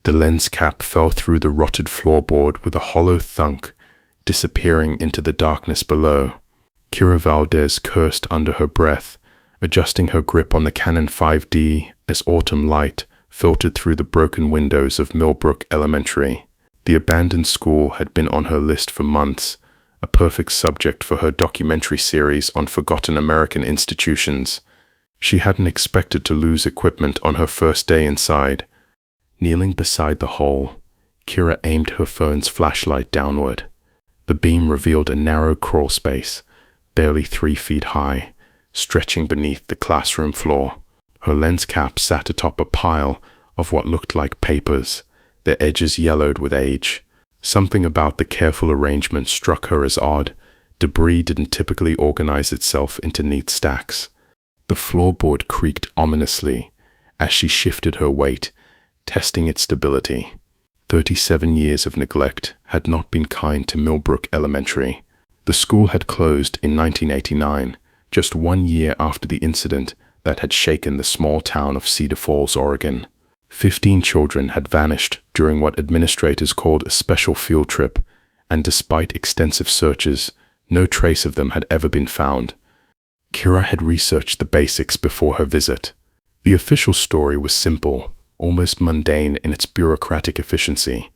The lens cap fell through the rotted floorboard with a hollow thunk, disappearing into the darkness below. Kira Valdez cursed under her breath, adjusting her grip on the Canon 5D as autumn light filtered through the broken windows of Millbrook Elementary. The abandoned school had been on her list for months, a perfect subject for her documentary series on forgotten American institutions. She hadn't expected to lose equipment on her first day inside. Kneeling beside the hole, Kira aimed her phone's flashlight downward. The beam revealed a narrow crawl space, barely 3 feet high, stretching beneath the classroom floor. Her lens cap sat atop a pile of what looked like papers, their edges yellowed with age. Something about the careful arrangement struck her as odd. Debris didn't typically organize itself into neat stacks. The floorboard creaked ominously as she shifted her weight, testing its stability. 37 years of neglect had not been kind to Millbrook Elementary. The school had closed in 1989, just 1 year after the incident that had shaken the small town of Cedar Falls, Oregon. 15 children had vanished during what administrators called a special field trip, and despite extensive searches, no trace of them had ever been found. Kira had researched the basics before her visit. The official story was simple, almost mundane in its bureaucratic efficiency.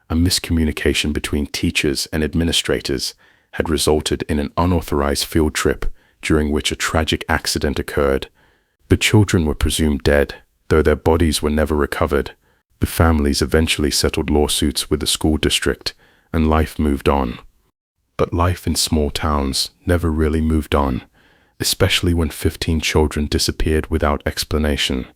A miscommunication between teachers and administrators had resulted in an unauthorized field trip during which a tragic accident occurred. The children were presumed dead, though their bodies were never recovered. The families eventually settled lawsuits with the school district, and life moved on. But life in small towns never really moved on, especially when 15 children disappeared without explanation.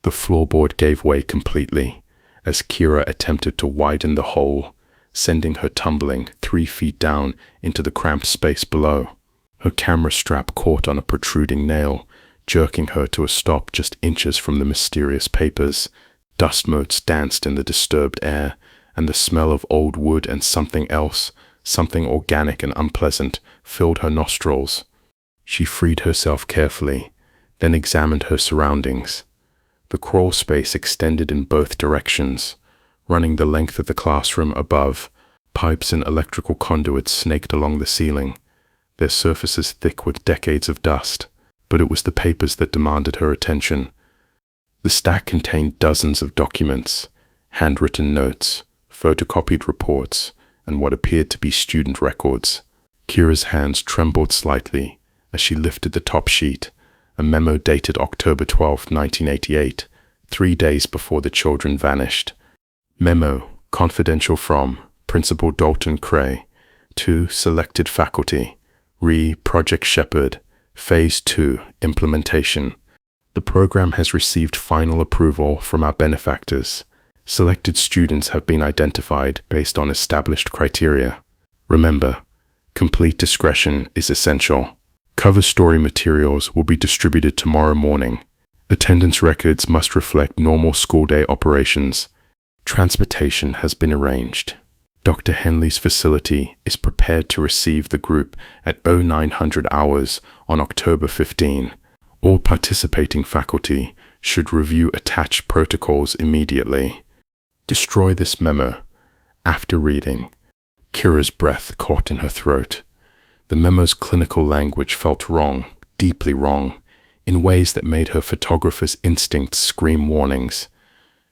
The floorboard gave way completely as Kira attempted to widen the hole, sending her tumbling 3 feet down into the cramped space below. Her camera strap caught on a protruding nail, jerking her to a stop just inches from the mysterious papers. Dust motes danced in the disturbed air, and the smell of old wood and something else, something organic and unpleasant, filled her nostrils. She freed herself carefully, then examined her surroundings. The crawl space extended in both directions, running the length of the classroom above. Pipes and electrical conduits snaked along the ceiling, their surfaces thick with decades of dust. But it was the papers that demanded her attention. The stack contained dozens of documents, handwritten notes, photocopied reports, and what appeared to be student records. Kira's hands trembled slightly as she lifted the top sheet, a memo dated October 12, 1988, 3 days before the children vanished. Memo, confidential from Principal Dalton Cray, to selected faculty, Project Shepherd, Phase 2, Implementation. The program has received final approval from our benefactors. Selected students have been identified based on established criteria. Remember, complete discretion is essential. Cover story materials will be distributed tomorrow morning. Attendance records must reflect normal school day operations. Transportation has been arranged. Dr. Henley's facility is prepared to receive the group at 0900 hours on October 15. All participating faculty should review attached protocols immediately. Destroy this memo. After reading, Kira's breath caught in her throat. The memo's clinical language felt wrong, deeply wrong, in ways that made her photographer's instincts scream warnings.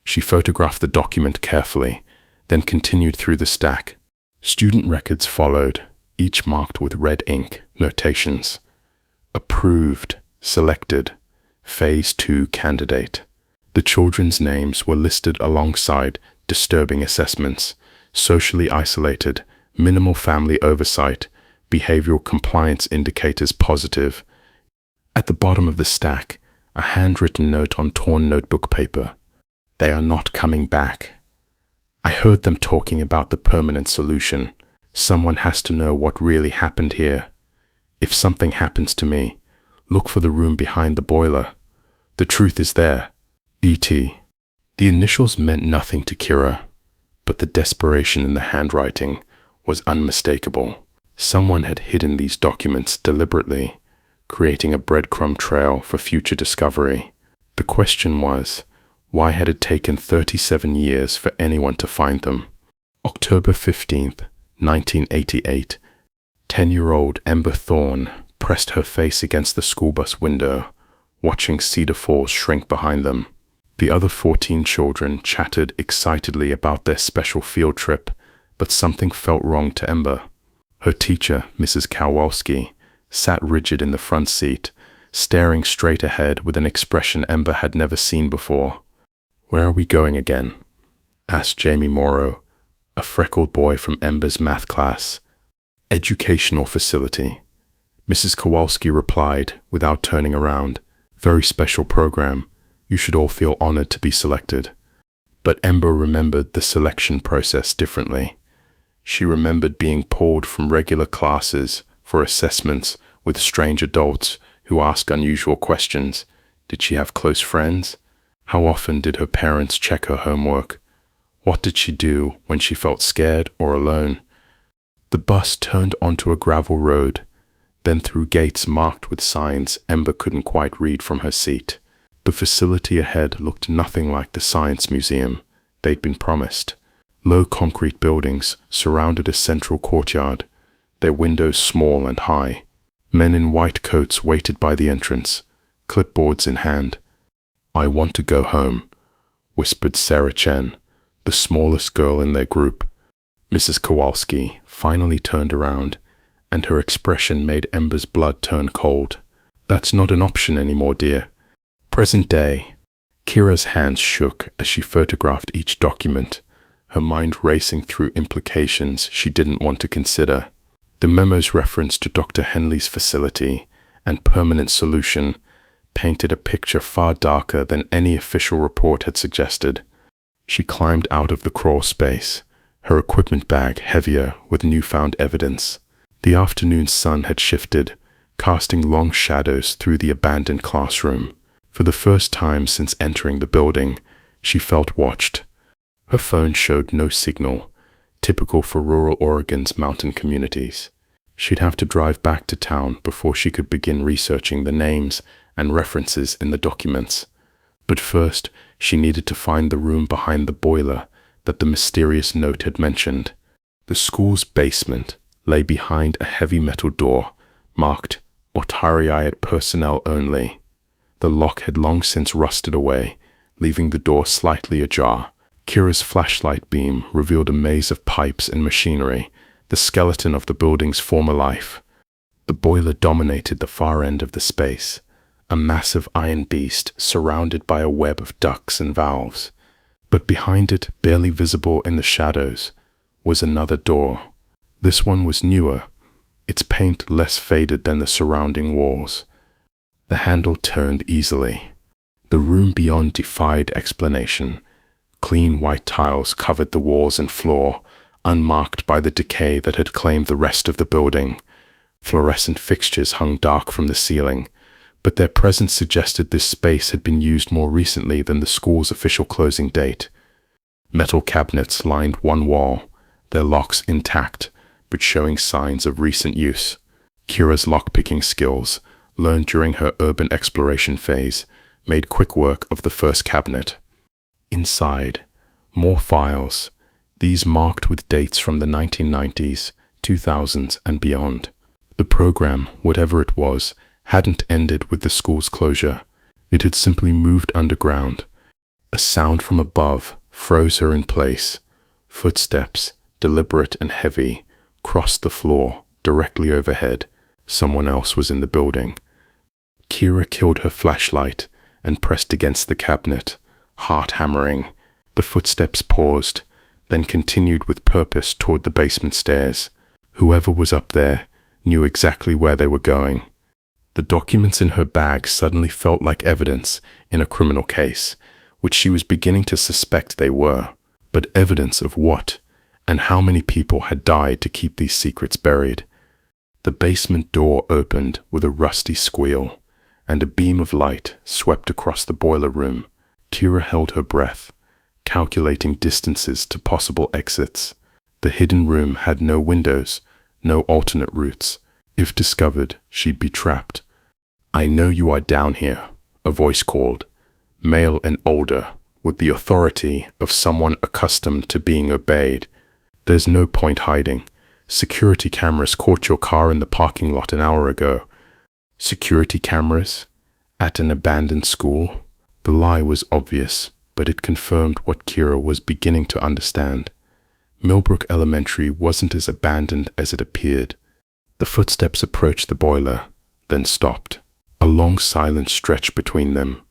She photographed the document carefully, then continued through the stack. Student records followed, each marked with red ink notations. Approved, selected, Phase 2 candidate. The children's names were listed alongside disturbing assessments, socially isolated, minimal family oversight, behavioral compliance indicators positive. At the bottom of the stack, a handwritten note on torn notebook paper. They are not coming back. I heard them talking about the permanent solution. Someone has to know what really happened here. If something happens to me, look for the room behind the boiler. The truth is there. E.T. The initials meant nothing to Kira, but the desperation in the handwriting was unmistakable. Someone had hidden these documents deliberately, creating a breadcrumb trail for future discovery. The question was, Why had it taken 37 years for anyone to find them? October 15th, 1988. 10-year-old Ember Thorne pressed her face against the school bus window, watching Cedar Falls shrink behind them. The other 14 children chattered excitedly about their special field trip, but something felt wrong to Ember. Her teacher, Mrs. Kowalski, sat rigid in the front seat, staring straight ahead with an expression Ember had never seen before. "Where are we going again?" asked Jamie Morrow, a freckled boy from Ember's math class. "Educational facility," Mrs. Kowalski replied without turning around. "Very special program. You should all feel honored to be selected." But Ember remembered the selection process differently. She remembered being pulled from regular classes for assessments with strange adults who asked unusual questions. Did she have close friends? How often did her parents check her homework? What did she do when she felt scared or alone? The bus turned onto a gravel road, then through gates marked with signs Ember couldn't quite read from her seat. The facility ahead looked nothing like the science museum they'd been promised. Low concrete buildings surrounded a central courtyard, their windows small and high. Men in white coats waited by the entrance, clipboards in hand. "I want to go home," whispered Sarah Chen, the smallest girl in their group. Mrs. Kowalski finally turned around, and her expression made Ember's blood turn cold. "That's not an option anymore, dear." Present day. Kira's hands shook as she photographed each document, her mind racing through implications she didn't want to consider. The memo's reference to Dr. Henley's facility and permanent solution painted a picture far darker than any official report had suggested. She climbed out of the crawl space, her equipment bag heavier with newfound evidence. The afternoon sun had shifted, casting long shadows through the abandoned classroom. For the first time since entering the building, she felt watched. Her phone showed no signal, typical for rural Oregon's mountain communities. She'd have to drive back to town before she could begin researching the names and references in the documents. But first, she needed to find the room behind the boiler that the mysterious note had mentioned. The school's basement lay behind a heavy metal door, marked "Otariite Personnel Only." The lock had long since rusted away, leaving the door slightly ajar. Kira's flashlight beam revealed a maze of pipes and machinery, the skeleton of the building's former life. The boiler dominated the far end of the space, a massive iron beast surrounded by a web of ducts and valves. But behind it, barely visible in the shadows, was another door. This one was newer, its paint less faded than the surrounding walls. The handle turned easily. The room beyond defied explanation. Clean white tiles covered the walls and floor, unmarked by the decay that had claimed the rest of the building. Fluorescent fixtures hung dark from the ceiling, but their presence suggested this space had been used more recently than the school's official closing date. Metal cabinets lined one wall, their locks intact, but showing signs of recent use. Kira's lockpicking skills, learned during her urban exploration phase, made quick work of the first cabinet. Inside, more files, these marked with dates from the 1990s, 2000s, and beyond. The program, whatever it was, hadn't ended with the school's closure. It had simply moved underground. A sound from above froze her in place. Footsteps, deliberate and heavy, crossed the floor directly overhead. Someone else was in the building. Kira killed her flashlight and pressed against the cabinet, heart hammering. The footsteps paused, then continued with purpose toward the basement stairs. Whoever was up there knew exactly where they were going. The documents in her bag suddenly felt like evidence in a criminal case, which she was beginning to suspect they were. But evidence of what, and how many people had died to keep these secrets buried? The basement door opened with a rusty squeal, and a beam of light swept across the boiler room. Kira held her breath, calculating distances to possible exits. The hidden room had no windows, no alternate routes. If discovered, she'd be trapped. "I know you are down here," a voice called, male and older, with the authority of someone accustomed to being obeyed. There's no point hiding. Security cameras caught your car in the parking lot an hour ago. Security cameras? At an abandoned school? The lie was obvious, but it confirmed what Kira was beginning to understand. Millbrook Elementary wasn't as abandoned as it appeared. The footsteps approached the boiler, then stopped. A long silence stretched between them,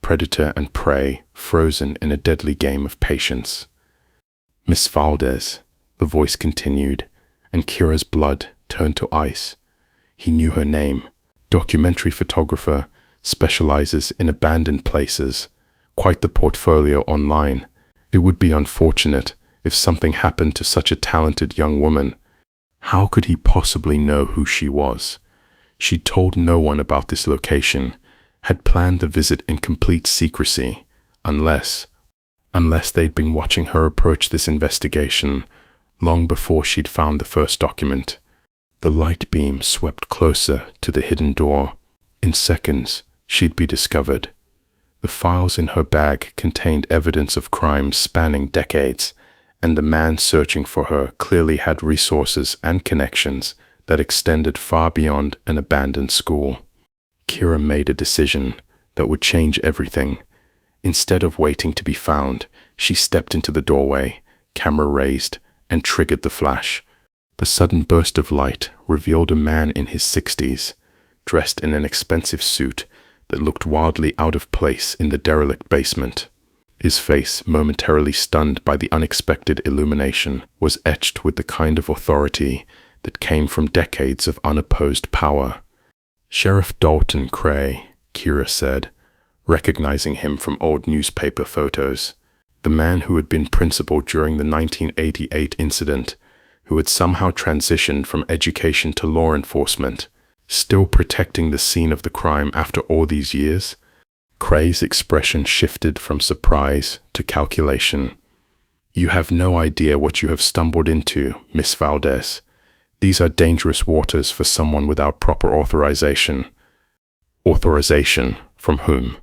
predator and prey frozen in a deadly game of patience. "Miss Valdez," the voice continued, and Kira's blood turned to ice. He knew her name. Documentary photographer, specializes in abandoned places. Quite the portfolio online. It would be unfortunate if something happened to such a talented young woman. How could he possibly know who she was? She'd told no one about this location, had planned the visit in complete secrecy, unless they'd been watching her approach this investigation long before she'd found the first document. The light beam swept closer to the hidden door. In seconds, she'd be discovered. The files in her bag contained evidence of crimes spanning decades, and the man searching for her clearly had resources and connections that extended far beyond an abandoned school. Kira made a decision that would change everything. Instead of waiting to be found, she stepped into the doorway, camera raised, and triggered the flash. The sudden burst of light revealed a man in his 60s, dressed in an expensive suit that looked wildly out of place in the derelict basement. His face, momentarily stunned by the unexpected illumination, was etched with the kind of authority that came from decades of unopposed power. "Sheriff Dalton Cray," Kira said, recognizing him from old newspaper photos. The man who had been principal during the 1988 incident, who had somehow transitioned from education to law enforcement, still protecting the scene of the crime after all these years. Cray's expression shifted from surprise to calculation. "You have no idea what you have stumbled into, Miss Valdez. These are dangerous waters for someone without proper authorization." "Authorization? From whom?"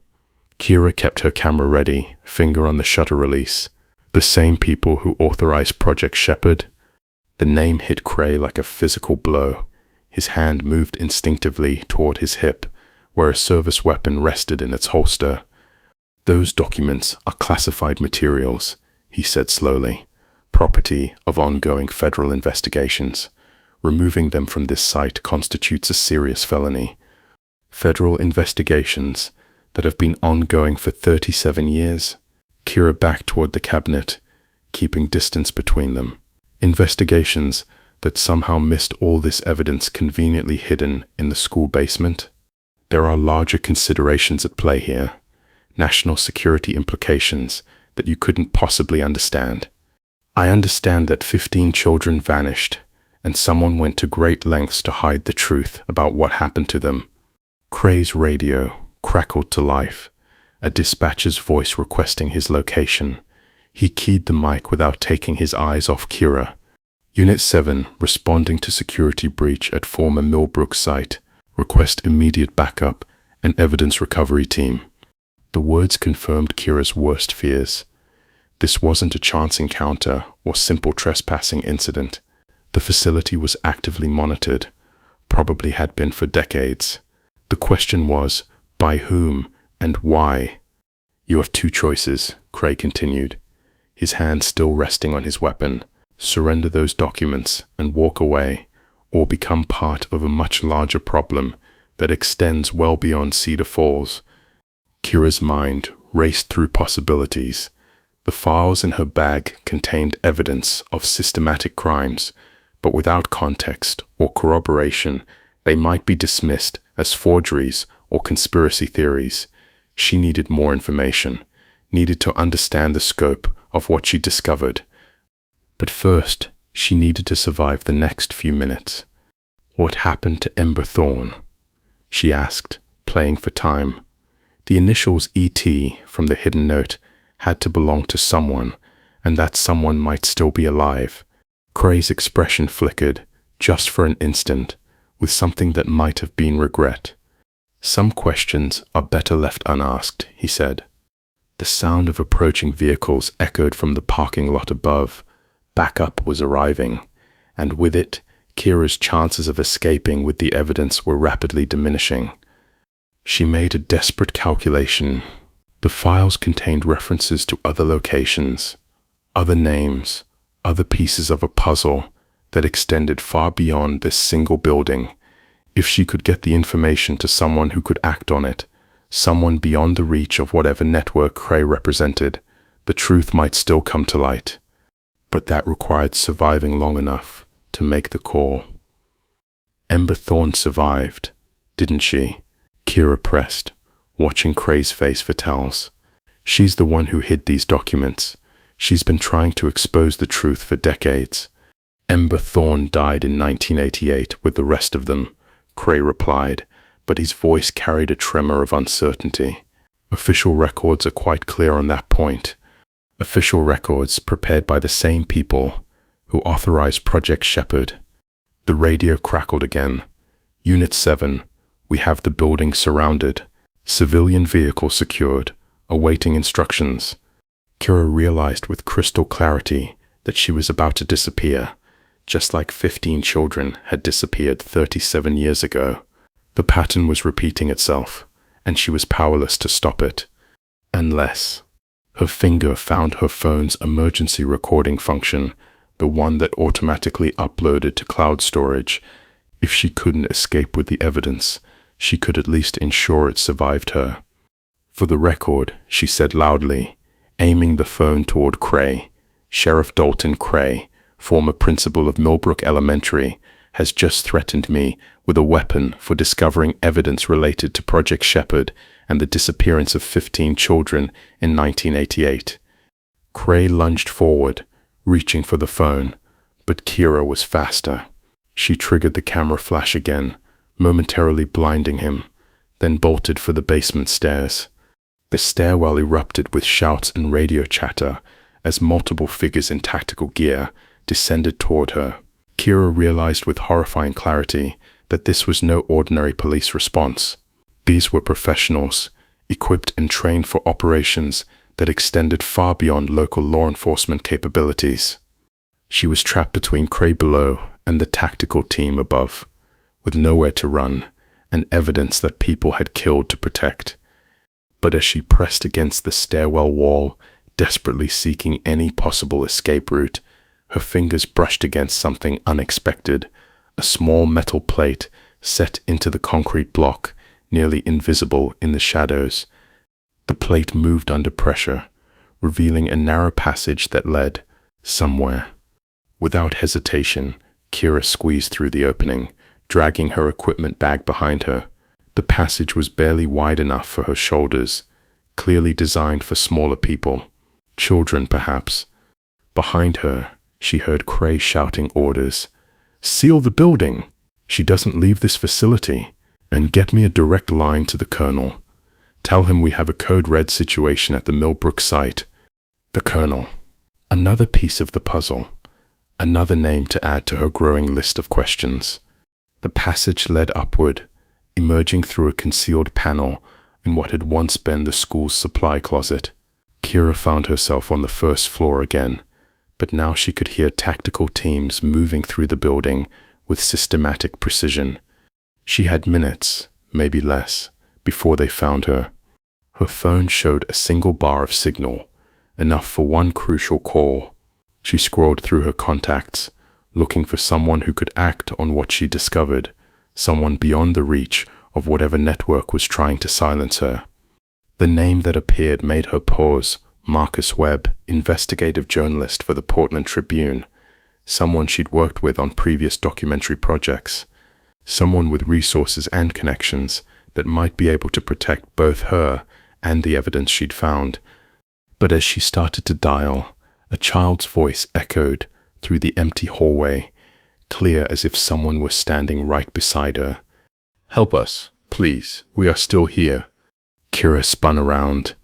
Kira kept her camera ready, finger on the shutter release. "The same people who authorized Project Shepherd?" The name hit Cray like a physical blow. His hand moved instinctively toward his hip, where a service weapon rested in its holster. "Those documents are classified materials," he said slowly, "property of ongoing federal investigations. Removing them from this site constitutes a serious felony." "Federal investigations that have been ongoing for 37 years. Kira backed toward the cabinet, keeping distance between them. "Investigations that somehow missed all this evidence conveniently hidden in the school basement? There are larger considerations at play here, national security implications that you couldn't possibly understand. I understand that 15 children vanished, and someone went to great lengths to hide the truth about what happened to them." Cray's radio crackled to life, a dispatcher's voice requesting his location. He keyed the mic without taking his eyes off Kira. "Unit 7, responding to security breach at former Millbrook site. Request immediate backup and evidence recovery team." The words confirmed Kira's worst fears. This wasn't a chance encounter or simple trespassing incident. The facility was actively monitored, probably had been for decades. The question was, by whom and why? "You have two choices," Cray continued, his hand still resting on his weapon. "Surrender those documents and walk away, or become part of a much larger problem that extends well beyond Cedar Falls." Kira's mind raced through possibilities. The files in her bag contained evidence of systematic crimes, but without context or corroboration, they might be dismissed as forgeries or conspiracy theories. She needed more information, needed to understand the scope of what she discovered. But first, she needed to survive the next few minutes. "What happened to Ember Thorne?" she asked, playing for time. The initials ET from the hidden note had to belong to someone, and that someone might still be alive. Cray's expression flickered, just for an instant, with something that might have been regret. "Some questions are better left unasked," he said. The sound of approaching vehicles echoed from the parking lot above. Backup was arriving, and with it, Kira's chances of escaping with the evidence were rapidly diminishing. She made a desperate calculation. The files contained references to other locations, other names, other pieces of a puzzle that extended far beyond this single building. If she could get the information to someone who could act on it, someone beyond the reach of whatever network Cray represented, the truth might still come to light. But that required surviving long enough to make the call. Ember Thorne survived, didn't she? Kira pressed, watching Cray's face for tells. She's the one who hid these documents. She's been trying to expose the truth for decades. Ember Thorne died in 1988 with the rest of them, Cray replied, but his voice carried a tremor of uncertainty. Official records are quite clear on that point. Official records prepared by the same people who authorized Project Shepherd. The radio crackled again. Unit 7, we have the building surrounded. Civilian vehicle secured, awaiting instructions. Kira realized with crystal clarity that she was about to disappear, just like 15 children had disappeared 37 years ago. The pattern was repeating itself, and she was powerless to stop it. Unless her finger found her phone's emergency recording function, the one that automatically uploaded to cloud storage. If she couldn't escape with the evidence, she could at least ensure it survived her. For the record, she said loudly, aiming the phone toward Cray. Sheriff Dalton Cray, former principal of Millbrook Elementary, has just threatened me with a weapon for discovering evidence related to Project Shepherd and the disappearance of 15 children in 1988. Cray lunged forward, reaching for the phone, but Kira was faster. She triggered the camera flash again, momentarily blinding him, then bolted for the basement stairs. The stairwell erupted with shouts and radio chatter as multiple figures in tactical gear descended toward her. Kira realized with horrifying clarity that this was no ordinary police response. These were professionals, equipped and trained for operations that extended far beyond local law enforcement capabilities. She was trapped between Cray below and the tactical team above, with nowhere to run and evidence that people had killed to protect. But as she pressed against the stairwell wall, desperately seeking any possible escape route, her fingers brushed against something unexpected, a small metal plate set into the concrete block, nearly invisible in the shadows. The plate moved under pressure, revealing a narrow passage that led somewhere. Without hesitation, Kira squeezed through the opening, dragging her equipment bag behind her. The passage was barely wide enough for her shoulders, clearly designed for smaller people, children perhaps. Behind her, she heard Cray shouting orders. "Seal the building! She doesn't leave this facility. And get me a direct line to the colonel. Tell him we have a code red situation at the Millbrook site." The colonel. Another piece of the puzzle. Another name to add to her growing list of questions. The passage led upward, emerging through a concealed panel in what had once been the school's supply closet. Kira found herself on the first floor again, but now she could hear tactical teams moving through the building with systematic precision. She had minutes, maybe less, before they found her. Her phone showed a single bar of signal, enough for one crucial call. She scrolled through her contacts, looking for someone who could act on what she discovered, someone beyond the reach of whatever network was trying to silence her. The name that appeared made her pause. Marcus Webb, investigative journalist for the Portland Tribune, someone she'd worked with on previous documentary projects, someone with resources and connections that might be able to protect both her and the evidence she'd found. But as she started to dial, a child's voice echoed through the empty hallway, clear as if someone were standing right beside her. "Help us, please. We are still here." Kira spun around,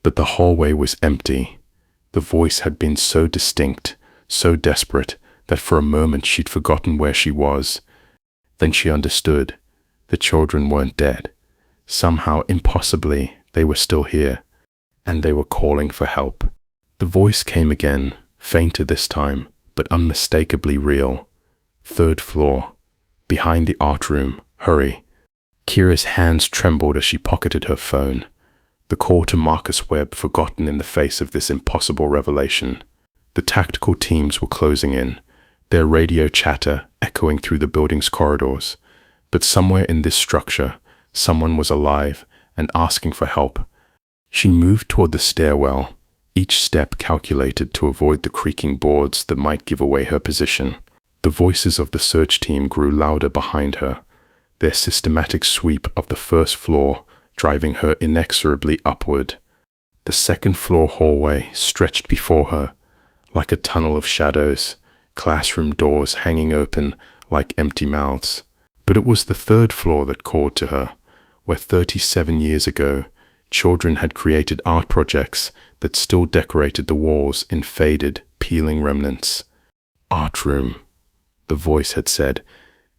but the hallway was empty. The voice had been so distinct, so desperate, that for a moment she'd forgotten where she was. Then she understood. The children weren't dead. Somehow, impossibly, they were still here. and they were calling for help. The voice came again, fainter this time, but unmistakably real. "Third floor. Behind the art room. Hurry." Kira's hands trembled as she pocketed her phone. The call to Marcus Webb forgotten in the face of this impossible revelation. The tactical teams were closing in, their radio chatter echoing through the building's corridors. But somewhere in this structure, someone was alive and asking for help. She moved toward the stairwell, each step calculated to avoid the creaking boards that might give away her position. The voices of the search team grew louder behind her, their systematic sweep of the first floor driving her inexorably upward. The second-floor hallway stretched before her, like a tunnel of shadows, classroom doors hanging open like empty mouths. But it was the third floor that called to her, where 37 years ago, children had created art projects that still decorated the walls in faded, peeling remnants. "Art room," the voice had said.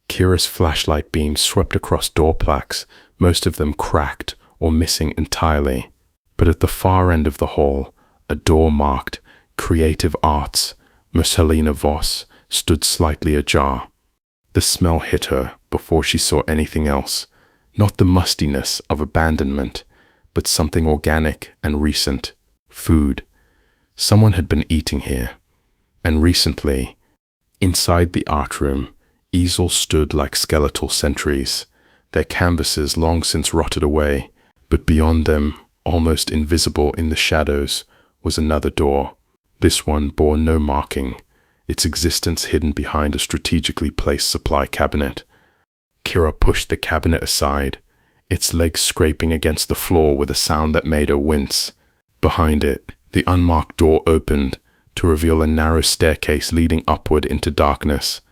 Kira's flashlight beam swept across door plaques, most of them cracked or missing entirely. But at the far end of the hall, a door marked Creative Arts, Marcelina Voss, stood slightly ajar. The smell hit her before she saw anything else, not the mustiness of abandonment, but something organic and recent. Food. Someone had been eating here. And recently, inside the art room, easels stood like skeletal sentries, their canvases long since rotted away, but beyond them, almost invisible in the shadows, was another door. This one bore no marking, its existence hidden behind a strategically placed supply cabinet. Kira pushed the cabinet aside, its legs scraping against the floor with a sound that made her wince. Behind it, the unmarked door opened to reveal a narrow staircase leading upward into darkness.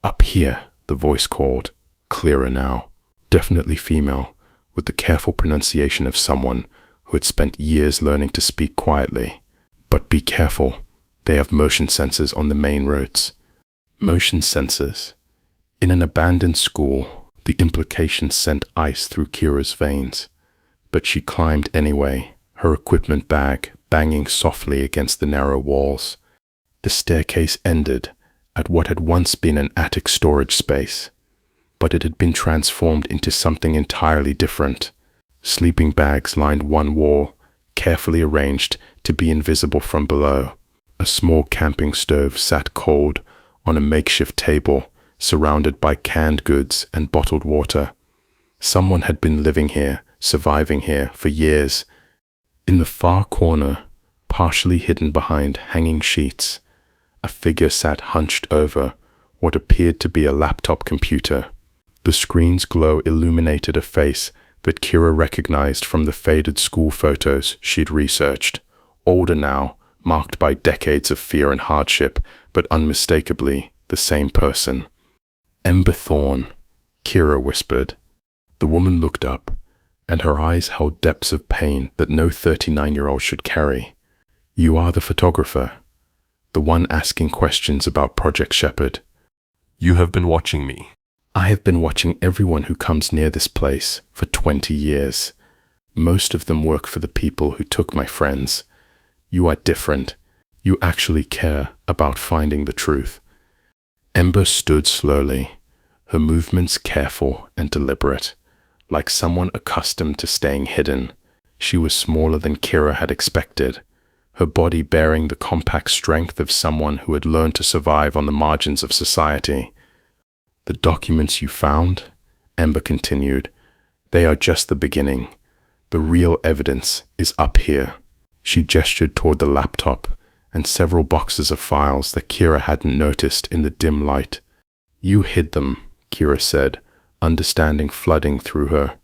"Up here," the voice called, clearer now, definitely female, with the careful pronunciation of someone who had spent years learning to speak quietly. "But be careful, they have motion sensors on the main roads." Motion sensors. In an abandoned school, the implication sent ice through Kira's veins. But she climbed anyway, her equipment bag banging softly against the narrow walls. The staircase ended at what had once been an attic storage space, but it had been transformed into something entirely different. Sleeping bags lined one wall, carefully arranged to be invisible from below. A small camping stove sat cold on a makeshift table, surrounded by canned goods and bottled water. Someone had been living here, surviving here for years. In the far corner, partially hidden behind hanging sheets, a figure sat hunched over what appeared to be a laptop computer. The screen's glow illuminated a face that Kira recognized from the faded school photos she'd researched. Older now, marked by decades of fear and hardship, but unmistakably the same person. "Ember Thorne," Kira whispered. The woman looked up, and her eyes held depths of pain that no 39-year-old should carry. "You are the photographer, the one asking questions about Project Shepherd." "You have been watching me." "I have been watching everyone who comes near this place for 20 years. Most of them work for the people who took my friends. You are different. You actually care about finding the truth." Ember stood slowly, her movements careful and deliberate, like someone accustomed to staying hidden. She was smaller than Kira had expected, her body bearing the compact strength of someone who had learned to survive on the margins of society. "The documents you found," Ember continued, "they are just the beginning. The real evidence is up here." She gestured toward the laptop and several boxes of files that Kira hadn't noticed in the dim light. "You hid them," Kira said, understanding flooding through her.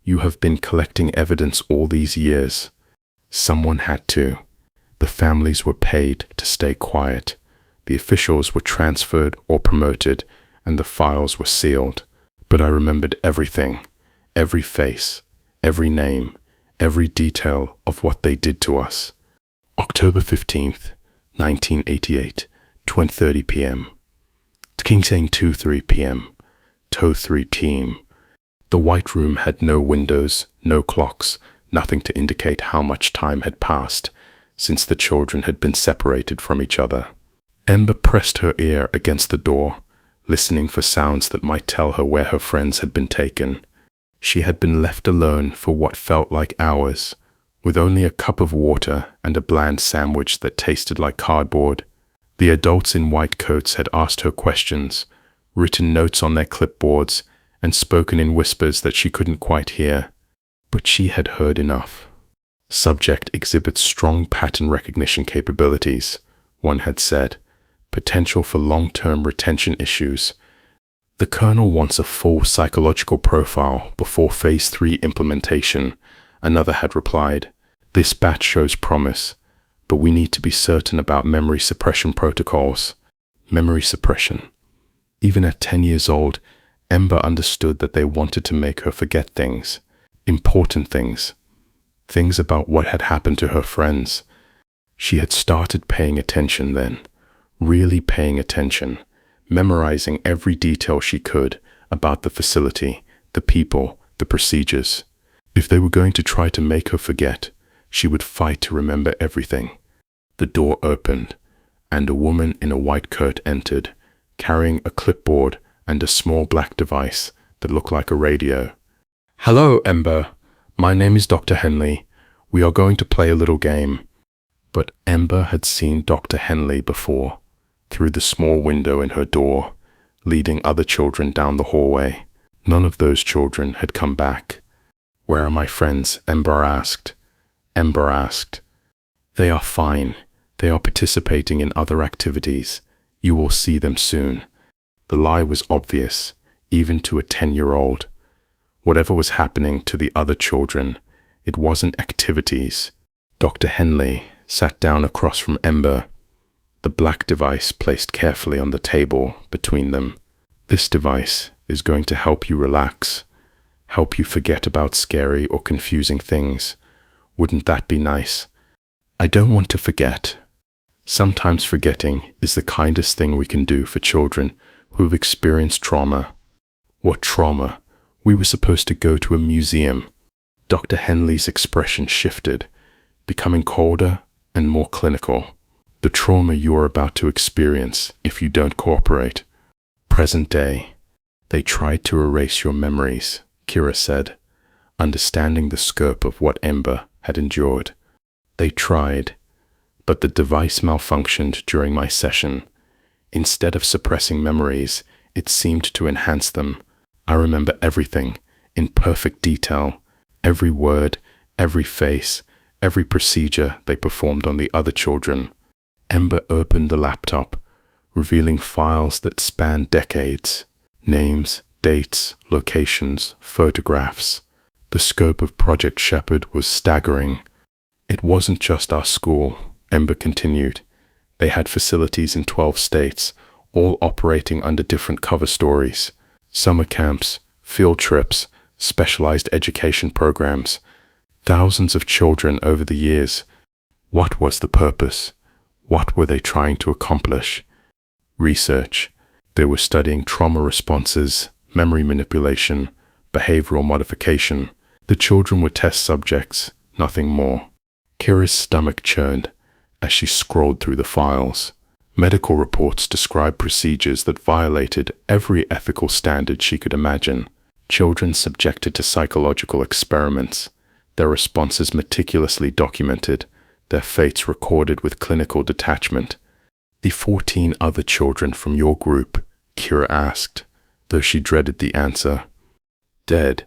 "You have been collecting evidence all these years. Someone had to. The families were paid to stay quiet. The officials were transferred or promoted, and the files were sealed. But I remembered everything, every face, every name, every detail of what they did to us." October 15th, 1988, 20:30 p.m. Kingsane 2:03 p.m. Toe 3 team. The White Room had no windows, no clocks, nothing to indicate how much time had passed since the children had been separated from each other. Ember pressed her ear against the door, listening for sounds that might tell her where her friends had been taken. She had been left alone for what felt like hours, with only a cup of water and a bland sandwich that tasted like cardboard. The adults in white coats had asked her questions, written notes on their clipboards, and spoken in whispers that she couldn't quite hear. But she had heard enough. Subject exhibits strong pattern recognition capabilities, one had said. Potential for long-term retention issues. The Colonel wants a full psychological profile before Phase 3 implementation, another had replied. This batch shows promise, but we need to be certain about memory suppression protocols. Memory suppression. Even at 10 years old, Ember understood that they wanted to make her forget things, important things, things about what had happened to her friends. She had started paying attention then, really paying attention, memorizing every detail she could about the facility, the people, the procedures. If they were going to try to make her forget, she would fight to remember everything. The door opened, and a woman in a white coat entered, carrying a clipboard and a small black device that looked like a radio. "Hello, Ember. My name is Dr. Henley. We are going to play a little game." But Ember had seen Dr. Henley before, through the small window in her door, leading other children down the hallway. None of those children had come back. "Where are my friends?" Ember asked. Ember asked. "They are fine. They are participating in other activities. You will see them soon." The lie was obvious, even to a 10-year-old. Whatever was happening to the other children, it wasn't activities. Dr. Henley sat down across from Ember, the black device placed carefully on the table between them. "This device is going to help you relax, help you forget about scary or confusing things. Wouldn't that be nice?" "I don't want to forget." Sometimes forgetting is the kindest thing we can do for children who have experienced trauma. What trauma? We were supposed to go to a museum. Dr. Henley's expression shifted, becoming colder and more clinical. "The trauma you are about to experience if you don't cooperate. Present day. They tried to erase your memories," Kira said, understanding the scope of what Ember had endured. "They tried, but the device malfunctioned during my session. Instead of suppressing memories, it seemed to enhance them. I remember everything, in perfect detail, every word, every face, every procedure they performed on the other children." Ember opened the laptop, revealing files that spanned decades. Names, dates, locations, photographs. The scope of Project Shepherd was staggering. "It wasn't just our school," Ember continued. "They had facilities in 12 states, all operating under different cover stories. Summer camps, field trips, specialized education programs. Thousands of children over the years. What was the purpose? What were they trying to accomplish? Research. They were studying trauma responses, memory manipulation, behavioral modification. The children were test subjects, nothing more." Kira's stomach churned as she scrolled through the files. Medical reports described procedures that violated every ethical standard she could imagine. Children subjected to psychological experiments, their responses meticulously documented, their fates recorded with clinical detachment. "The 14 other children from your group?" Kira asked, though she dreaded the answer. "Dead.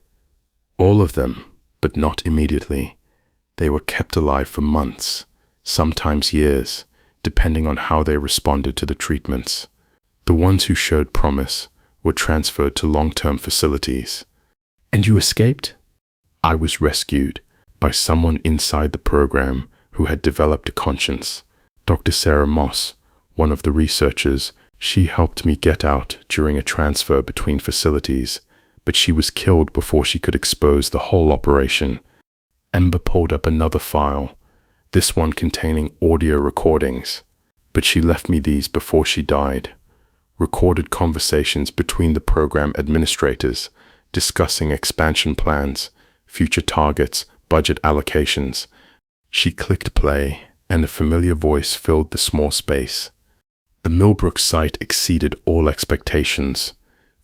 All of them, but not immediately. They were kept alive for months, sometimes years, depending on how they responded to the treatments. The ones who showed promise were transferred to long-term facilities." "And you escaped?" "I was rescued by someone inside the program who had developed a conscience. Dr. Sarah Moss, one of the researchers, she helped me get out during a transfer between facilities, but she was killed before she could expose the whole operation." Ember pulled up another file, this one containing audio recordings. "But she left me these before she died. Recorded conversations between the program administrators, discussing expansion plans, future targets, budget allocations. She clicked play, and a familiar voice filled the small space. The Millbrook site exceeded all expectations.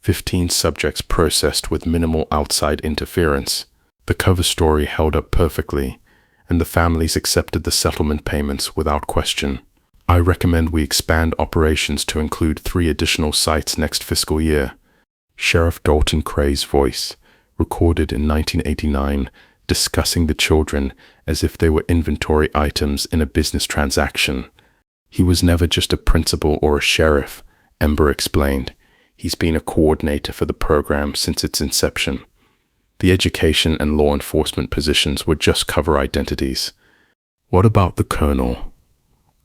15 subjects processed with minimal outside interference. The cover story held up perfectly, and the families accepted the settlement payments without question. I recommend we expand operations to include 3 additional sites next fiscal year. Sheriff Dalton Cray's voice, recorded in 1989, discussing the children as if they were inventory items in a business transaction. He was never just a principal or a sheriff, Ember explained. He's been a coordinator for the program since its inception. The education and law enforcement positions were just cover identities. What about the colonel?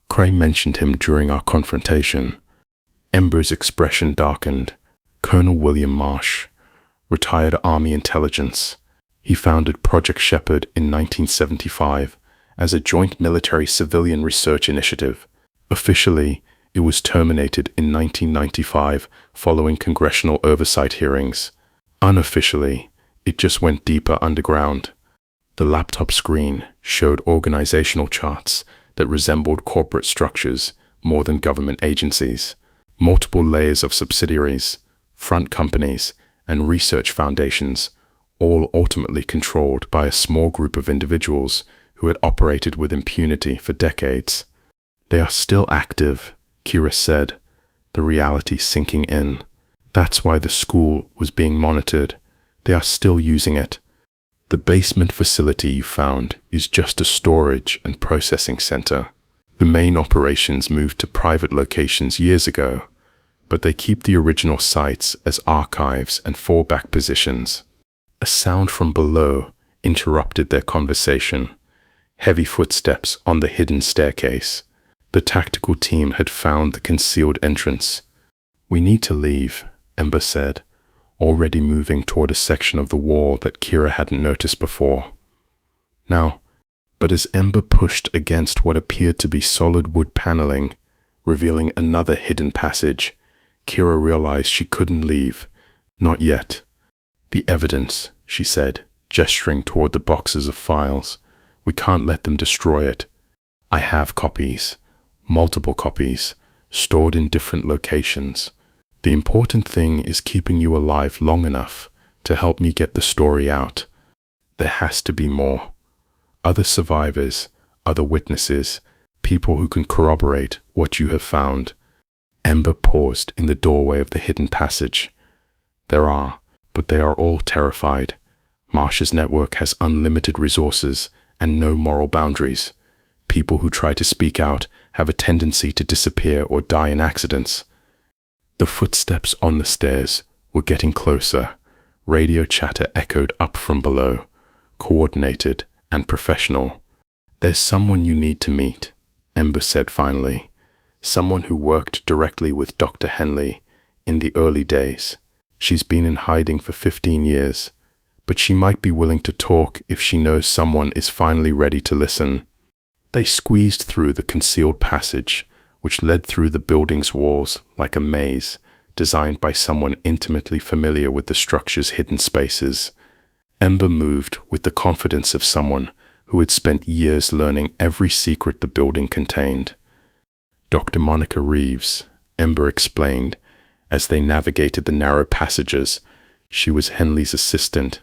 Cray mentioned him during our confrontation. Ember's expression darkened. Colonel William Marsh, retired Army intelligence. He founded Project Shepherd in 1975 as a joint military-civilian research initiative. Officially, it was terminated in 1995 following congressional oversight hearings. Unofficially, it just went deeper underground. The laptop screen showed organizational charts that resembled corporate structures more than government agencies. Multiple layers of subsidiaries, front companies, and research foundations, all ultimately controlled by a small group of individuals who had operated with impunity for decades. They are still active, Kira said, the reality sinking in. That's why the school was being monitored. They are still using it. The basement facility you found is just a storage and processing center. The main operations moved to private locations years ago, but they keep the original sites as archives and fallback positions. A sound from below interrupted their conversation. Heavy footsteps on the hidden staircase. The tactical team had found the concealed entrance. We need to leave, Ember said, already moving toward a section of the wall that Kira hadn't noticed before. Now, but as Ember pushed against what appeared to be solid wood paneling, revealing another hidden passage, Kira realized she couldn't leave. Not yet. The evidence, she said, gesturing toward the boxes of files. We can't let them destroy it. I have copies. Multiple copies, stored in different locations. The important thing is keeping you alive long enough to help me get the story out. There has to be more. Other survivors, other witnesses, people who can corroborate what you have found. Ember paused in the doorway of the hidden passage. There are, but they are all terrified. Marsh's network has unlimited resources and no moral boundaries. People who try to speak out have a tendency to disappear or die in accidents. The footsteps on the stairs were getting closer. Radio chatter echoed up from below, coordinated and professional. There's someone you need to meet, Ember said finally. Someone who worked directly with Dr. Henley in the early days. She's been in hiding for 15 years, but she might be willing to talk if she knows someone is finally ready to listen. They squeezed through the concealed passage, which led through the building's walls like a maze, designed by someone intimately familiar with the structure's hidden spaces. Ember moved with the confidence of someone who had spent years learning every secret the building contained. Dr. Monica Reeves, Ember explained, as they navigated the narrow passages. She was Henley's assistant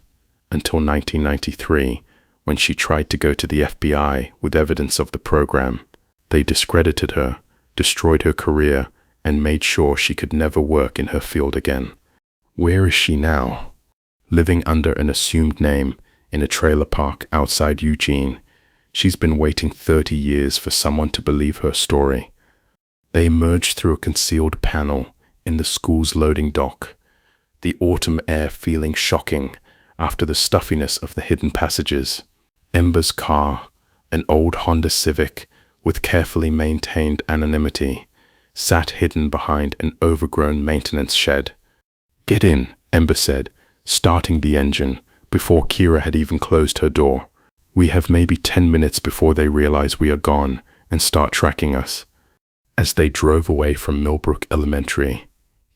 until 1993, when she tried to go to the FBI with evidence of the program. They discredited her, destroyed her career, and made sure she could never work in her field again. Where is she now? Living under an assumed name in a trailer park outside Eugene. She's been waiting 30 years for someone to believe her story. They emerged through a concealed panel in the school's loading dock, the autumn air feeling shocking after the stuffiness of the hidden passages. Ember's car, an old Honda Civic with carefully maintained anonymity, sat hidden behind an overgrown maintenance shed. "Get in," Ember said, starting the engine before Kira had even closed her door. "We have maybe 10 minutes before they realize we are gone and start tracking us." As they drove away from Millbrook Elementary,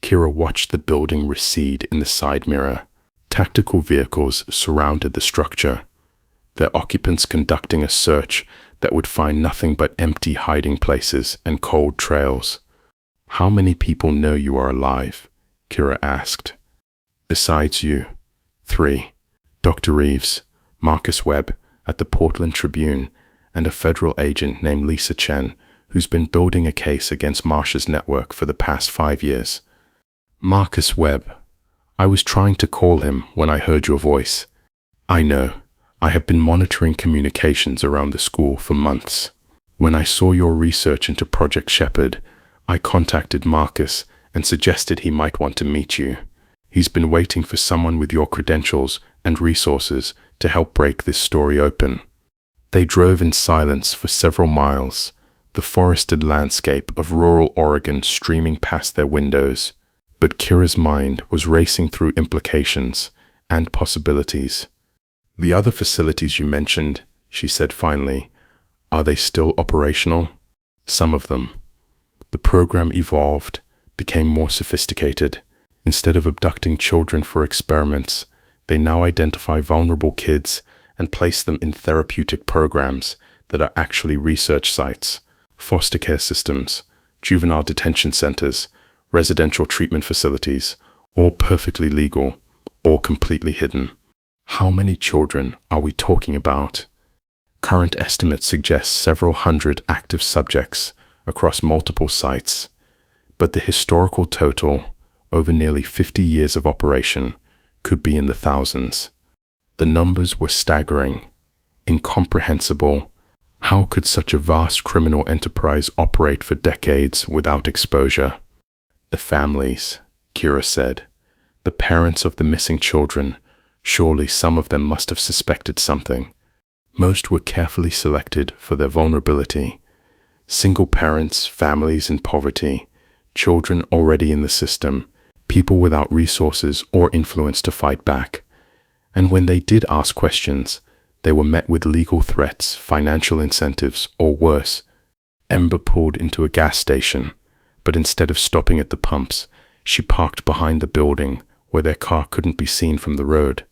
Kira watched the building recede in the side mirror. Tactical vehicles surrounded the structure. their occupants conducting a search that would find nothing but empty hiding places and cold trails. "How many people know you are alive?" Kira asked. "Besides you." "3. Dr. Reeves, Marcus Webb at the Portland Tribune, and a federal agent named Lisa Chen, who's been building a case against Marsha's network for the past 5 years." "Marcus Webb. I was trying to call him when I heard your voice." "I know. I have been monitoring communications around the school for months. When I saw your research into Project Shepherd, I contacted Marcus and suggested he might want to meet you. He's been waiting for someone with your credentials and resources to help break this story open." They drove in silence for several miles, the forested landscape of rural Oregon streaming past their windows. But Kira's mind was racing through implications and possibilities. "The other facilities you mentioned," she said finally, "are they still operational?" "Some of them. The program evolved, became more sophisticated. Instead of abducting children for experiments, they now identify vulnerable kids and place them in therapeutic programs that are actually research sites, foster care systems, juvenile detention centers, residential treatment facilities, all perfectly legal, all completely hidden." "How many children are we talking about?" "Current estimates suggest several hundred active subjects across multiple sites, but the historical total, over nearly 50 years of operation, could be in the thousands." The numbers were staggering, incomprehensible. How could such a vast criminal enterprise operate for decades without exposure? "The families," Kira said. "The parents of the missing children. Surely some of them must have suspected something. Most were carefully selected for their vulnerability. Single parents, families in poverty, children already in the system, people without resources or influence to fight back. And when they did ask questions, they were met with legal threats, financial incentives, or worse." Ember pulled into a gas station, but instead of stopping at the pumps, she parked behind the building where their car couldn't be seen from the road.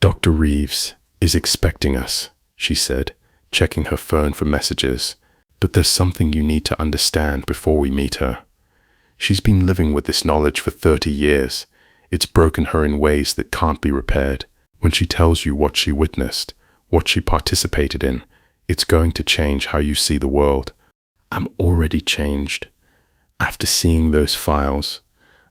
"Dr. Reeves is expecting us," she said, checking her phone for messages. "But there's something you need to understand before we meet her. She's been living with this knowledge for 30 years. It's broken her in ways that can't be repaired. When she tells you what she witnessed, what she participated in, it's going to change how you see the world." "I'm already changed. After seeing those files,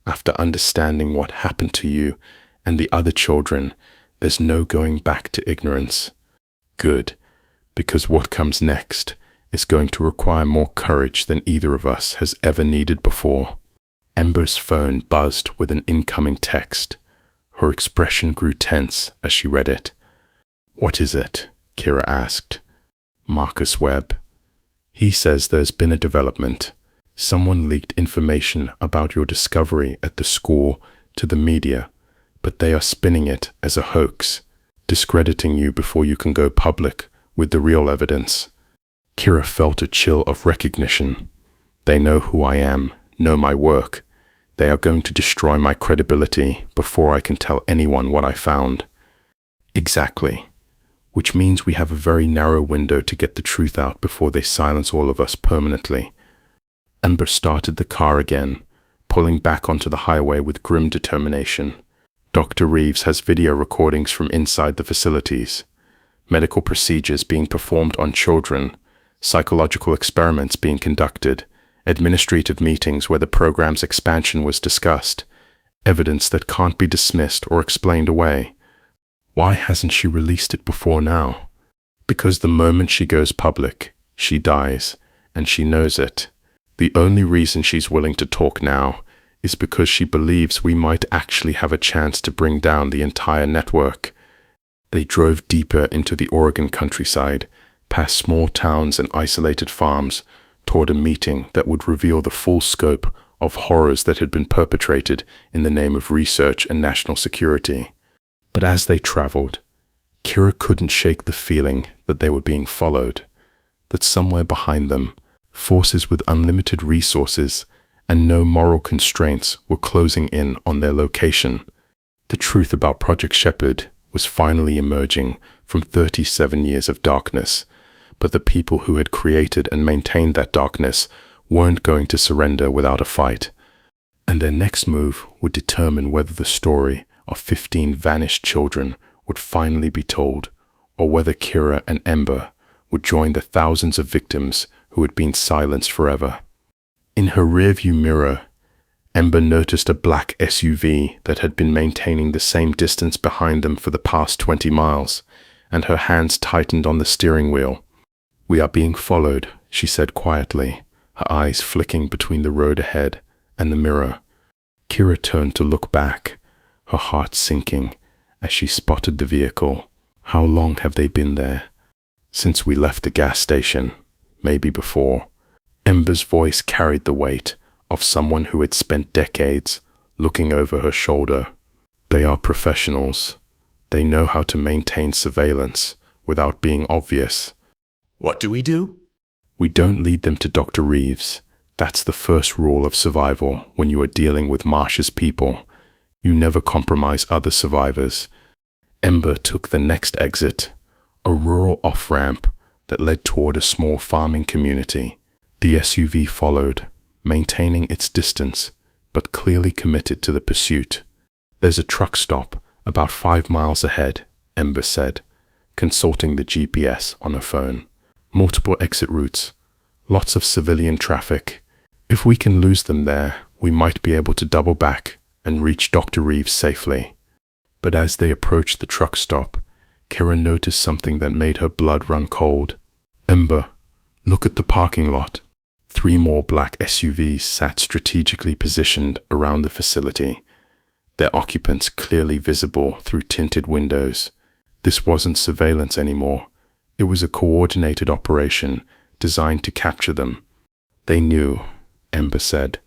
after understanding what happened to you and the other children, there's no going back to ignorance." "Good, because what comes next is going to require more courage than either of us has ever needed before." Ember's phone buzzed with an incoming text. Her expression grew tense as she read it. "What is it?" Kira asked. "Marcus Webb. He says there's been a development. Someone leaked information about your discovery at the school to the media, but they are spinning it as a hoax, discrediting you before you can go public with the real evidence." Kira felt a chill of recognition. "They know who I am, know my work. They are going to destroy my credibility before I can tell anyone what I found." "Exactly. Which means we have a very narrow window to get the truth out before they silence all of us permanently." Ember started the car again, pulling back onto the highway with grim determination. Dr. Reeves has video recordings from inside the facilities. Medical procedures being performed on children, psychological experiments being conducted, administrative meetings where the program's expansion was discussed, evidence that can't be dismissed or explained away. Why hasn't she released it before now? Because the moment she goes public, she dies, and she knows it. The only reason she's willing to talk now is because she believes we might actually have a chance to bring down the entire network. They drove deeper into the Oregon countryside, past small towns and isolated farms, toward a meeting that would reveal the full scope of horrors that had been perpetrated in the name of research and national security. But as they traveled, Kira couldn't shake the feeling that they were being followed, that somewhere behind them, forces with unlimited resources and no moral constraints were closing in on their location. The truth about Project Shepherd was finally emerging from 37 years of darkness, but the people who had created and maintained that darkness weren't going to surrender without a fight. And their next move would determine whether the story of 15 vanished children would finally be told, or whether Kira and Ember would join the thousands of victims who had been silenced forever. In her rearview mirror, Ember noticed a black SUV that had been maintaining the same distance behind them for the past 20 miles, and her hands tightened on the steering wheel. "We are being followed," she said quietly, her eyes flicking between the road ahead and the mirror. Kira turned to look back, her heart sinking as she spotted the vehicle. How long have they been there? Since we left the gas station, maybe before. Ember's voice carried the weight of someone who had spent decades looking over her shoulder. They are professionals. They know how to maintain surveillance without being obvious. What do we do? We don't lead them to Dr. Reeves. That's the first rule of survival when you are dealing with Marsh's people. You never compromise other survivors. Ember took the next exit, a rural off-ramp that led toward a small farming community. The SUV followed, maintaining its distance, but clearly committed to the pursuit. "There's a truck stop about 5 miles ahead," Ember said, consulting the GPS on her phone. "Multiple exit routes, lots of civilian traffic. If we can lose them there, we might be able to double back and reach Dr. Reeves safely." But as they approached the truck stop, Kira noticed something that made her blood run cold. "Ember, look at the parking lot." 3 more black SUVs sat strategically positioned around the facility, their occupants clearly visible through tinted windows. This wasn't surveillance anymore. It was a coordinated operation designed to capture them. "They knew," Ember said,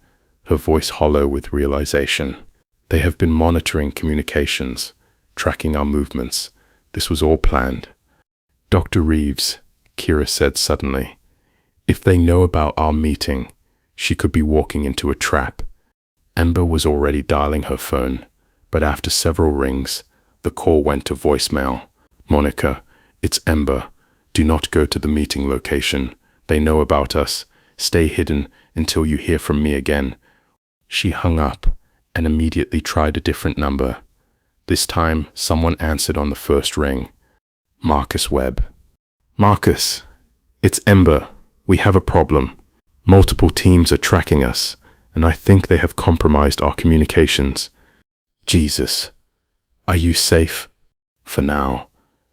her voice hollow with realization. "They have been monitoring communications, tracking our movements. This was all planned." "Dr. Reeves," Kira said suddenly. "If they know about our meeting, she could be walking into a trap." Ember was already dialing her phone, but after several rings, the call went to voicemail. "Monica, it's Ember. Do not go to the meeting location. They know about us. Stay hidden until you hear from me again." She hung up and immediately tried a different number. This time, someone answered on the first ring. Marcus Webb. "Marcus, it's Ember. We have a problem. Multiple teams are tracking us, and I think they have compromised our communications." "Jesus. Are you safe?" "For now,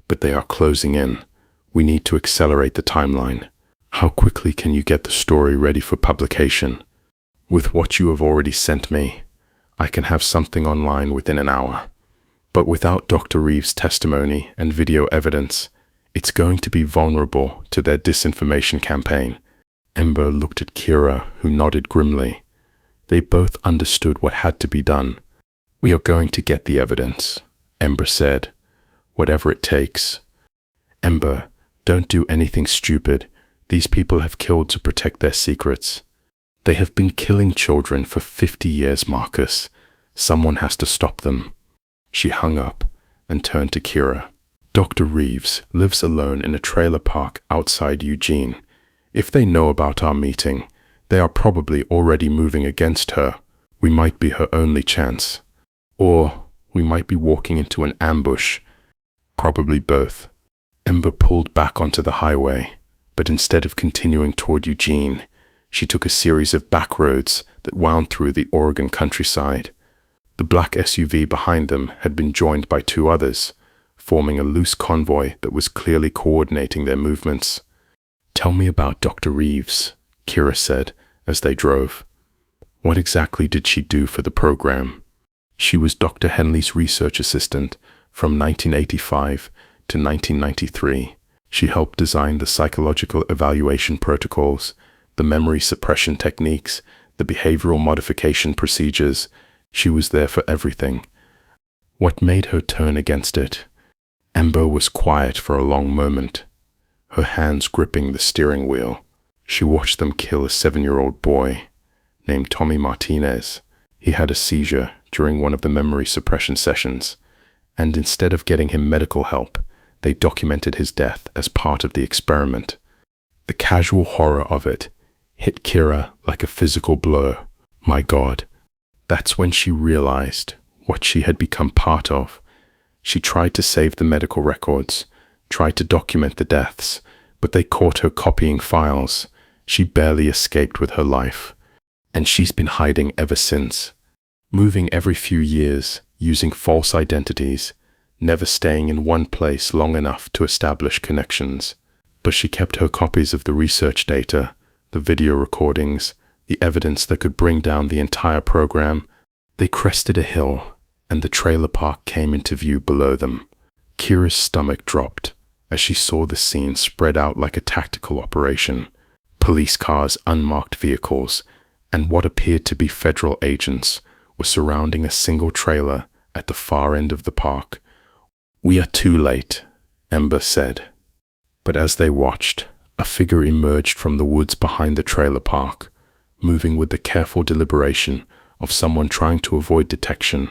but they are closing in. We need to accelerate the timeline." "How quickly can you get the story ready for publication?" "With what you have already sent me, I can have something online within an hour. But without Dr. Reeves' testimony and video evidence, it's going to be vulnerable to their disinformation campaign." Ember looked at Kira, who nodded grimly. They both understood what had to be done. "We are going to get the evidence," Ember said. "Whatever it takes." "Ember, don't do anything stupid. These people have killed to protect their secrets." "They have been killing children for 50 years, Marcus. Someone has to stop them." She hung up and turned to Kira. "Dr. Reeves lives alone in a trailer park outside Eugene. If they know about our meeting, they are probably already moving against her. We might be her only chance. Or we might be walking into an ambush. Probably both." Ember pulled back onto the highway, but instead of continuing toward Eugene, she took a series of back roads that wound through the Oregon countryside. The black SUV behind them had been joined by 2 others, forming a loose convoy that was clearly coordinating their movements. "Tell me about Dr. Reeves," Kira said as they drove. "What exactly did she do for the program?" "She was Dr. Henley's research assistant from 1985 to 1993. She helped design the psychological evaluation protocols, the memory suppression techniques, the behavioral modification procedures. She was there for everything." "What made her turn against it?" Ember was quiet for a long moment, her hands gripping the steering wheel. She watched them kill a 7-year-old boy named Tommy Martinez. He had a seizure during one of the memory suppression sessions, and instead of getting him medical help, They documented his death as part of the experiment. The casual horror of it hit Kira like a physical blow. My God. That's when she realized what she had become part of. She tried to save the medical records, tried to document the deaths, but they caught her copying files. She barely escaped with her life. And she's been hiding ever since, moving every few years, using false identities, never staying in one place long enough to establish connections. But she kept her copies of the research data, the video recordings, the evidence that could bring down the entire program. They crested a hill, and the trailer park came into view below them. Kira's stomach dropped as she saw the scene spread out like a tactical operation. Police cars, unmarked vehicles, and what appeared to be federal agents were surrounding a single trailer at the far end of the park. "We are too late," Ember said. But as they watched, a figure emerged from the woods behind the trailer park, moving with the careful deliberation of someone trying to avoid detection.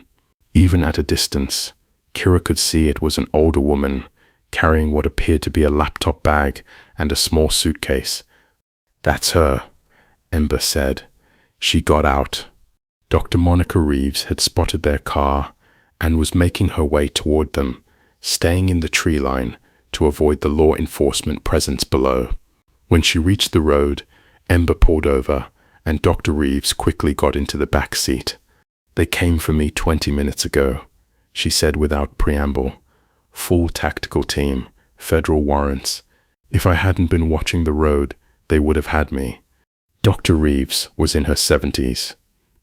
Even at a distance, Kira could see it was an older woman, carrying what appeared to be a laptop bag and a small suitcase. "That's her," Ember said. She got out. Dr. Monica Reeves had spotted their car and was making her way toward them, staying in the tree line to avoid the law enforcement presence below. When she reached the road, Ember pulled over, and Dr. Reeves quickly got into the back seat. "They came for me 20 minutes ago," she said without preamble. "Full tactical team, federal warrants. If I hadn't been watching the road, they would have had me." Dr. Reeves was in her 70s,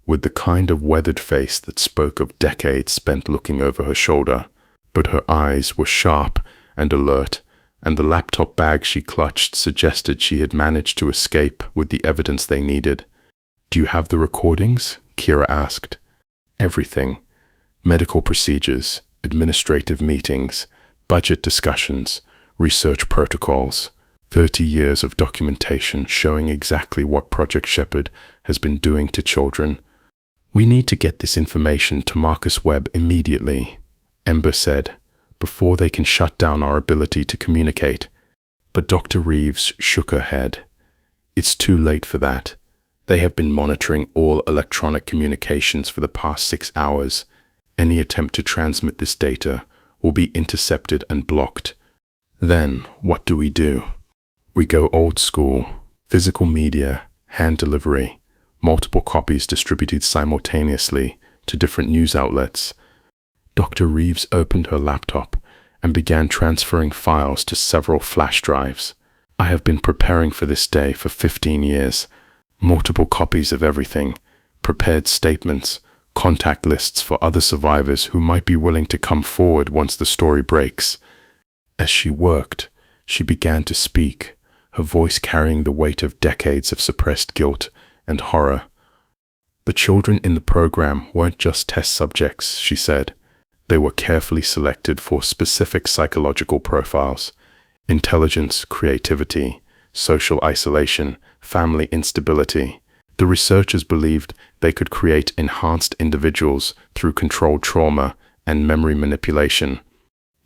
with the kind of weathered face that spoke of decades spent looking over her shoulder, but her eyes were sharp and alert, and the laptop bag she clutched suggested she had managed to escape with the evidence they needed. "Do you have the recordings?" Kira asked. "Everything. Medical procedures, administrative meetings, budget discussions, research protocols. 30 years of documentation showing exactly what Project Shepherd has been doing to children. We need to get this information to Marcus Webb immediately," Ember said, "before they can shut down our ability to communicate." But Dr. Reeves shook her head. "It's too late for that. They have been monitoring all electronic communications for the past 6 hours. Any attempt to transmit this data will be intercepted and blocked. Then, what do? We go old school, physical media, hand delivery, multiple copies distributed simultaneously to different news outlets." Dr. Reeves opened her laptop and began transferring files to several flash drives. "I have been preparing for this day for 15 years. Multiple copies of everything, prepared statements, contact lists for other survivors who might be willing to come forward once the story breaks." As she worked, she began to speak, her voice carrying the weight of decades of suppressed guilt and horror. "The children in the program weren't just test subjects," she said. "They were carefully selected for specific psychological profiles: intelligence, creativity, social isolation, family instability. The researchers believed they could create enhanced individuals through controlled trauma and memory manipulation."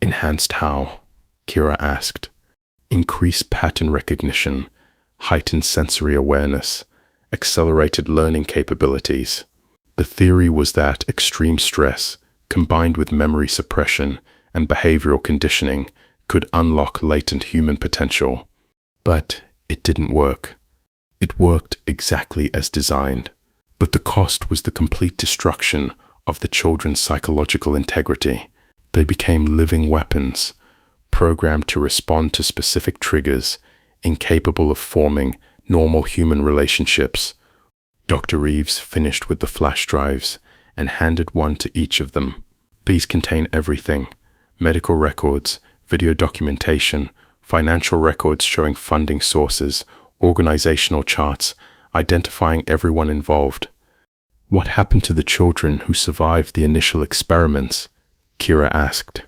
"Enhanced how?" Kira asked. "Increased pattern recognition, heightened sensory awareness, accelerated learning capabilities." The theory was that extreme stress, combined with memory suppression and behavioral conditioning, could unlock latent human potential. But it didn't work. It worked exactly as designed, but the cost was the complete destruction of the children's psychological integrity. They became living weapons, programmed to respond to specific triggers, incapable of forming normal human relationships. Dr. Reeves finished with the flash drives and handed one to each of them. "These contain everything: medical records, video documentation, financial records showing funding sources, organizational charts, identifying everyone involved." "What happened to the children who survived the initial experiments?" Kira asked.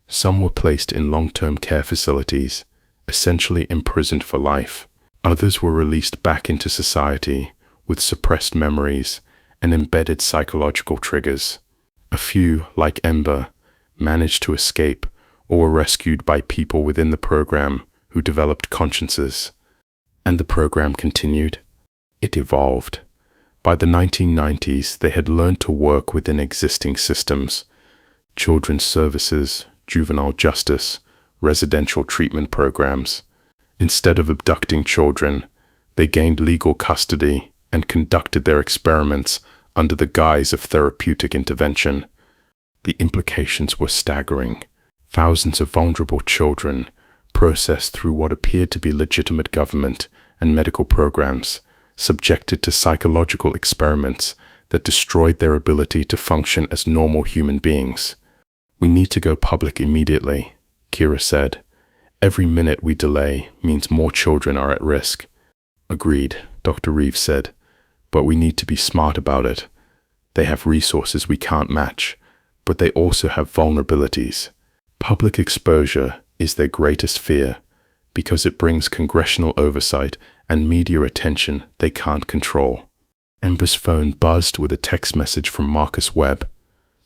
"Some were placed in long-term care facilities, essentially imprisoned for life. Others were released back into society with suppressed memories and embedded psychological triggers. A few, like Ember, managed to escape or were rescued by people within the program who developed consciences. And the program continued. It evolved. By the 1990s, they had learned to work within existing systems: children's services, juvenile justice, residential treatment programs. Instead of abducting children, they gained legal custody and conducted their experiments under the guise of therapeutic intervention. The implications were staggering. Thousands of vulnerable children, processed through what appeared to be legitimate government and medical programs, subjected to psychological experiments that destroyed their ability to function as normal human beings. "We need to go public immediately," Kira said. "Every minute we delay means more children are at risk." "Agreed," Dr. Reeves said, "but we need to be smart about it. They have resources we can't match, but they also have vulnerabilities. Public exposure is their greatest fear because it brings congressional oversight and media attention they can't control." Ember's phone buzzed with a text message from Marcus Webb.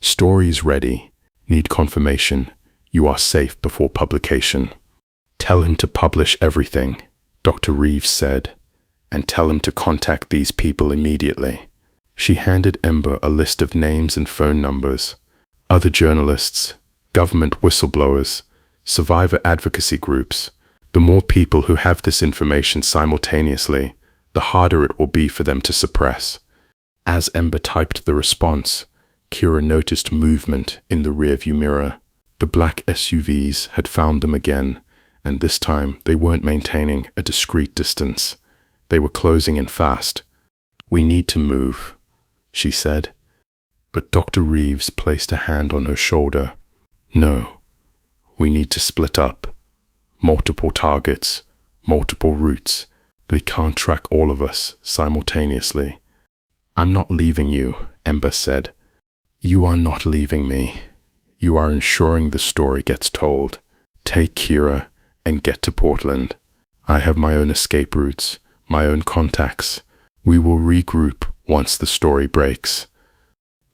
"Story is ready. Need confirmation. You are safe before publication." "Tell him to publish everything," Dr. Reeves said, "and tell him to contact these people immediately." She handed Ember a list of names and phone numbers. Other journalists, government whistleblowers, survivor advocacy groups. The more people who have this information simultaneously, the harder it will be for them to suppress. As Ember typed the response, Kira noticed movement in the rearview mirror. The black SUVs had found them again, and this time they weren't maintaining a discreet distance. They were closing in fast. "We need to move," she said. But Dr. Reeves placed a hand on her shoulder. "No, we need to split up. Multiple targets, multiple routes. They can't track all of us simultaneously." "I'm not leaving you," Ember said. "You are not leaving me. You are ensuring the story gets told. Take Kira and get to Portland. I have my own escape routes, my own contacts. We will regroup once the story breaks."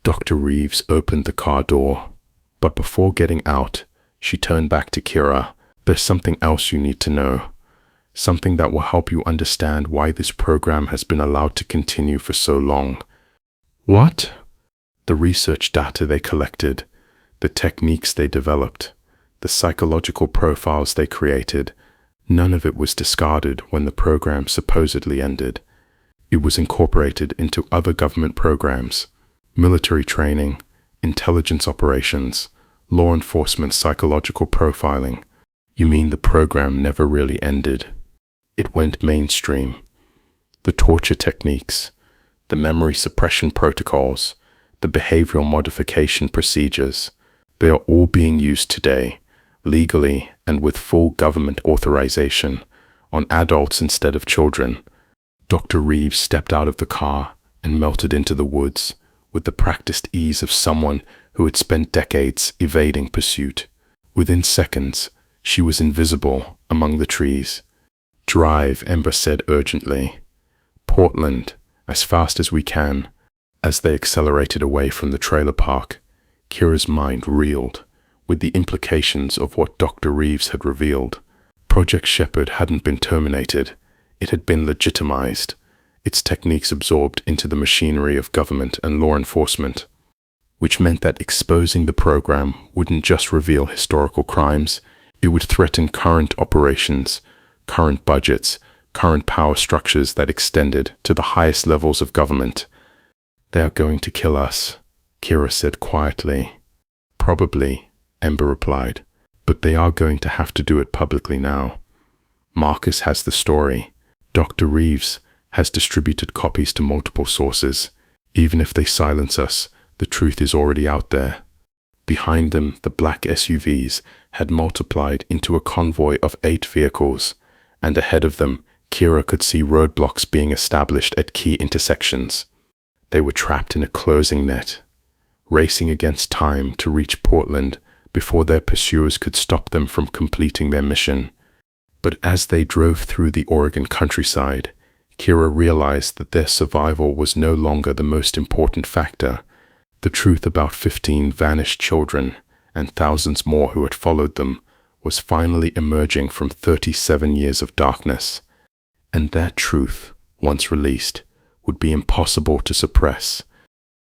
Dr. Reeves opened the car door, but before getting out, she turned back to Kira. "There's something else you need to know. Something that will help you understand why this program has been allowed to continue for so long." "What?" "The research data they collected, the techniques they developed, the psychological profiles they created, none of it was discarded when the program supposedly ended. It was incorporated into other government programs, military training, intelligence operations, law enforcement psychological profiling." "You mean the program never really ended?" "It went mainstream. The torture techniques, the memory suppression protocols, the behavioral modification procedures, they are all being used today, legally and with full government authorization, on adults instead of children." Dr. Reeves stepped out of the car and melted into the woods with the practiced ease of someone who had spent decades evading pursuit. Within seconds, she was invisible among the trees. "Drive," Ember said urgently. "Portland, as fast as we can." As they accelerated away from the trailer park, Kira's mind reeled with the implications of what Dr. Reeves had revealed. Project Shepherd hadn't been terminated. It had been legitimized, its techniques absorbed into the machinery of government and law enforcement, which meant that exposing the program wouldn't just reveal historical crimes, it would threaten current operations, current budgets, current power structures that extended to the highest levels of government. "They are going to kill us," Kira said quietly. "Probably," Ember replied, "but they are going to have to do it publicly now. Marcus has the story. Dr. Reeves has distributed copies to multiple sources. Even if they silence us, the truth is already out there." Behind them, the black SUVs had multiplied into a convoy of 8 vehicles, and ahead of them, Kira could see roadblocks being established at key intersections. They were trapped in a closing net, racing against time to reach Portland before their pursuers could stop them from completing their mission. But as they drove through the Oregon countryside, Kira realized that their survival was no longer the most important factor. The truth about 15 vanished children and thousands more who had followed them, was finally emerging from 37 years of darkness. And that truth, once released, would be impossible to suppress,